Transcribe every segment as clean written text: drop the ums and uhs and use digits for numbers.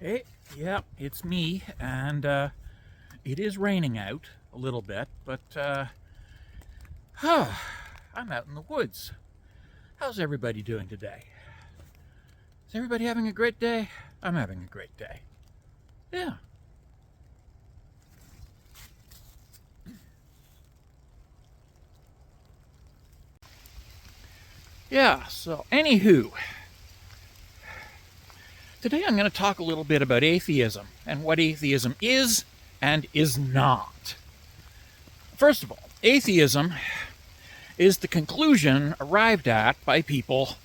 Hey, yeah, it's me, and it is raining out a little bit, but I'm out in the woods. How's everybody doing today? Is everybody having a great day? I'm having a great day. Yeah. Yeah, so anywho, today I'm going to talk a little bit about atheism and what atheism is and is not. First of all, atheism is the conclusion arrived at by people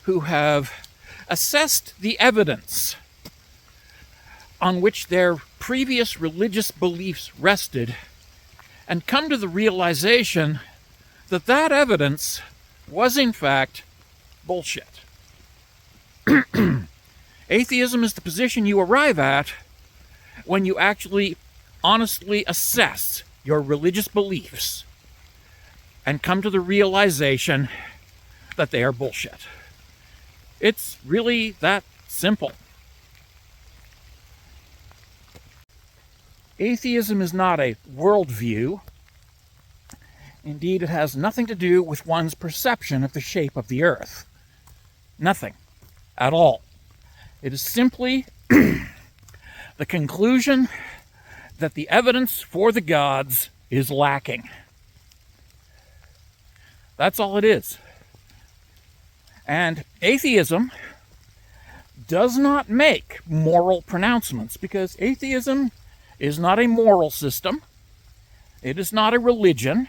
who have assessed the evidence on which their previous religious beliefs rested and come to the realization that that evidence was in fact bullshit. Atheism is the position you arrive at when you actually honestly assess your religious beliefs and come to the realization that they are bullshit. It's really that simple. Atheism is not a worldview. Indeed, it has nothing to do with one's perception of the shape of the earth. Nothing at all. It is simply the conclusion that the evidence for the gods is lacking. That's all it is. And atheism does not make moral pronouncements, because atheism is not a moral system. It is not a religion.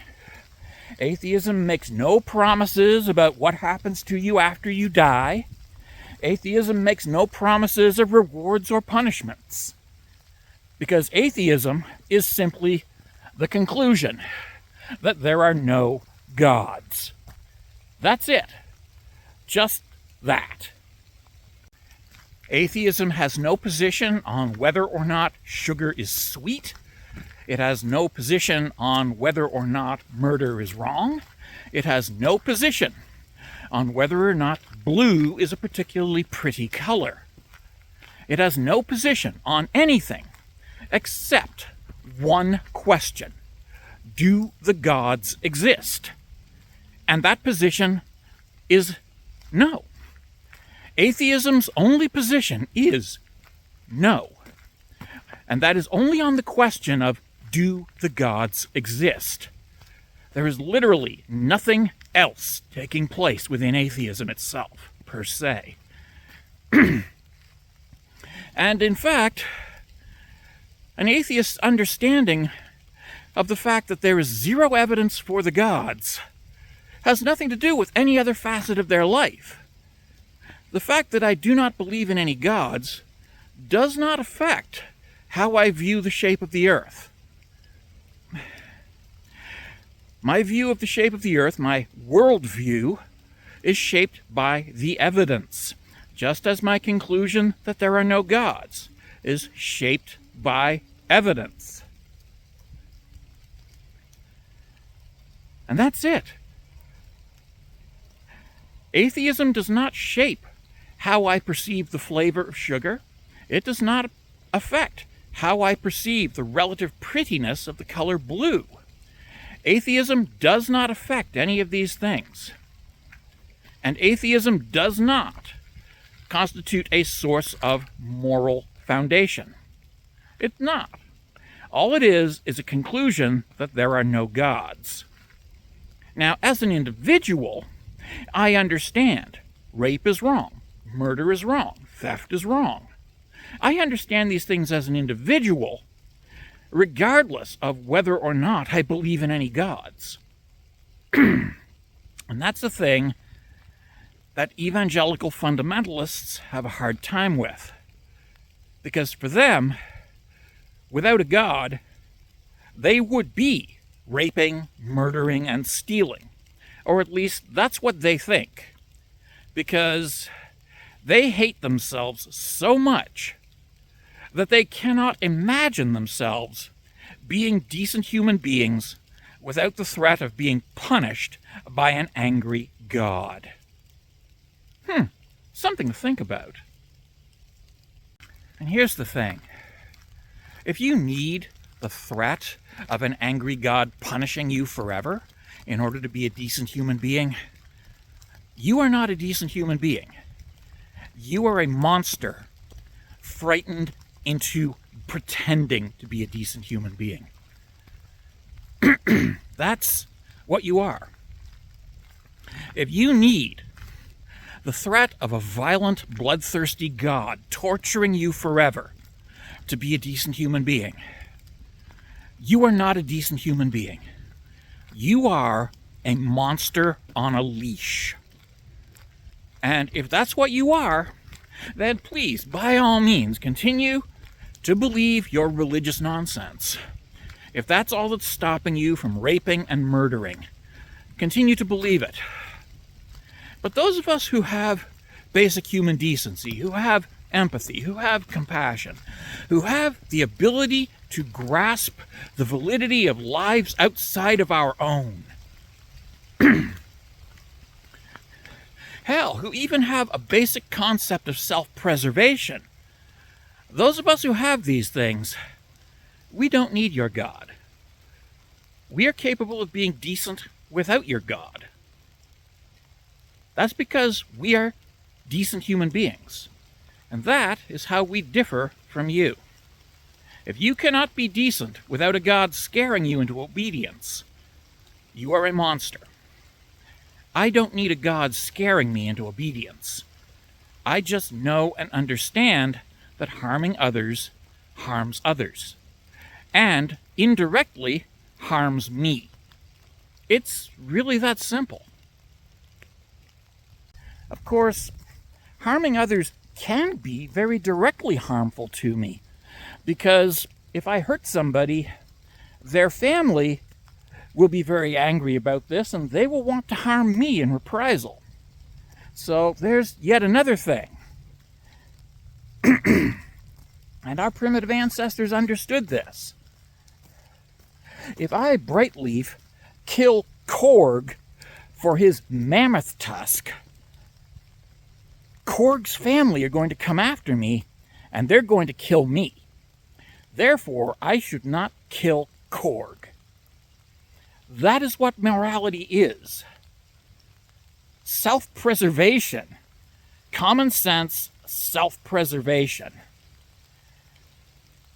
Atheism makes no promises about what happens to you after you die. Atheism makes no promises of rewards or punishments, because atheism is simply the conclusion that there are no gods. That's it. Just that. Atheism has no position on whether or not sugar is sweet. It has no position on whether or not murder is wrong. It has no position on whether or not blue is a particularly pretty color. It has no position on anything except one question: do the gods exist? And that position is no. Atheism's only position is no. And that is only on the question of, do the gods exist? There is literally nothing else taking place within atheism itself, per se. And in fact, an atheist's understanding of the fact that there is zero evidence for the gods has nothing to do with any other facet of their life. The fact that I do not believe in any gods does not affect how I view the shape of the earth. My view of the shape of the earth, my worldview, is shaped by the evidence, just as my conclusion that there are no gods is shaped by evidence. And that's it. Atheism does not shape how I perceive the flavor of sugar. It does not affect how I perceive the relative prettiness of the color blue. Atheism does not affect any of these things. And atheism does not constitute a source of moral foundation. It's not. All it is a conclusion that there are no gods. Now, as an individual, I understand rape is wrong, murder is wrong, theft is wrong. I understand these things as an individual, regardless of whether or not I believe in any gods. And that's the thing that evangelical fundamentalists have a hard time with. Because for them, without a god, they would be raping, murdering, and stealing. Or at least that's what they think. Because they hate themselves so much that they cannot imagine themselves being decent human beings without the threat of being punished by an angry God. Something to think about. And here's the thing. If you need the threat of an angry God punishing you forever in order to be a decent human being, you are not a decent human being. You are a monster frightened into pretending to be a decent human being. That's what you are. If you need the threat of a violent, bloodthirsty God torturing you forever to be a decent human being, you are not a decent human being. You are a monster on a leash. And if that's what you are, then please, by all means, continue to believe your religious nonsense. If that's all that's stopping you from raping and murdering, continue to believe it. But those of us who have basic human decency, who have empathy, who have compassion, who have the ability to grasp the validity of lives outside of our own, hell, who even have a basic concept of self-preservation, those of us who have these things, we don't need your God. We are capable of being decent without your God. That's because we are decent human beings. And that is how we differ from you. If you cannot be decent without a God scaring you into obedience, you are a monster. I don't need a God scaring me into obedience. I just know and understand that harming others harms others, and indirectly harms me. It's really that simple. Of course, harming others can be very directly harmful to me, because if I hurt somebody, their family will be very angry about this, and they will want to harm me in reprisal. So there's yet another thing. And our primitive ancestors understood this. If I, Brightleaf, kill Korg for his mammoth tusk, Korg's family are going to come after me, and they're going to kill me. Therefore, I should not kill Korg. That is what morality is. Self-preservation. Common sense self-preservation.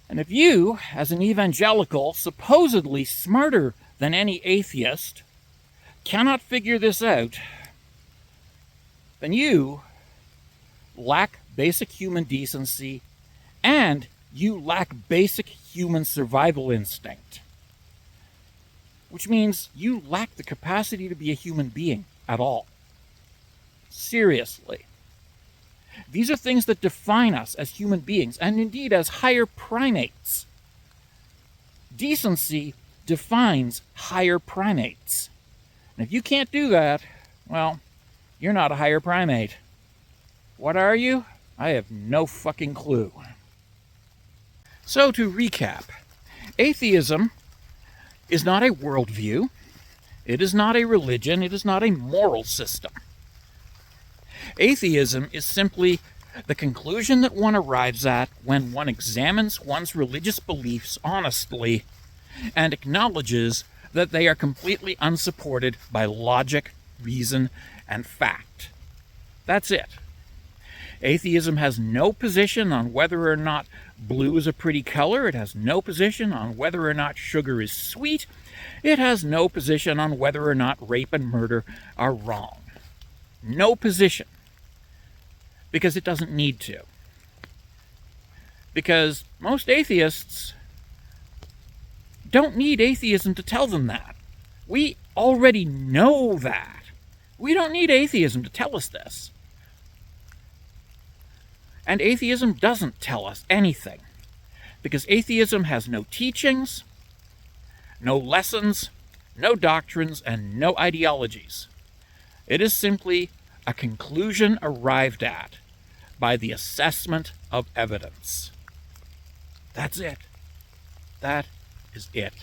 And if you, as an evangelical, supposedly smarter than any atheist, cannot figure this out, then you lack basic human decency and you lack basic human survival instinct. Which means you lack the capacity to be a human being at all. Seriously. These are things that define us as human beings, and indeed as higher primates. Decency defines higher primates. And if you can't do that, well, you're not a higher primate. What are you? I have no fucking clue. So to recap, atheism is not a worldview, it is not a religion, it is not a moral system. Atheism is simply the conclusion that one arrives at when one examines one's religious beliefs honestly and acknowledges that they are completely unsupported by logic, reason, and fact. That's it. Atheism has no position on whether or not blue is a pretty color. It has no position on whether or not sugar is sweet. It has no position on whether or not rape and murder are wrong. No position. Because it doesn't need to. Because most atheists don't need atheism to tell them that. We already know that. We don't need atheism to tell us this. And atheism doesn't tell us anything. Because atheism has no teachings, no lessons, no doctrines, and no ideologies. It is simply a conclusion arrived at by the assessment of evidence. That's it. That is it.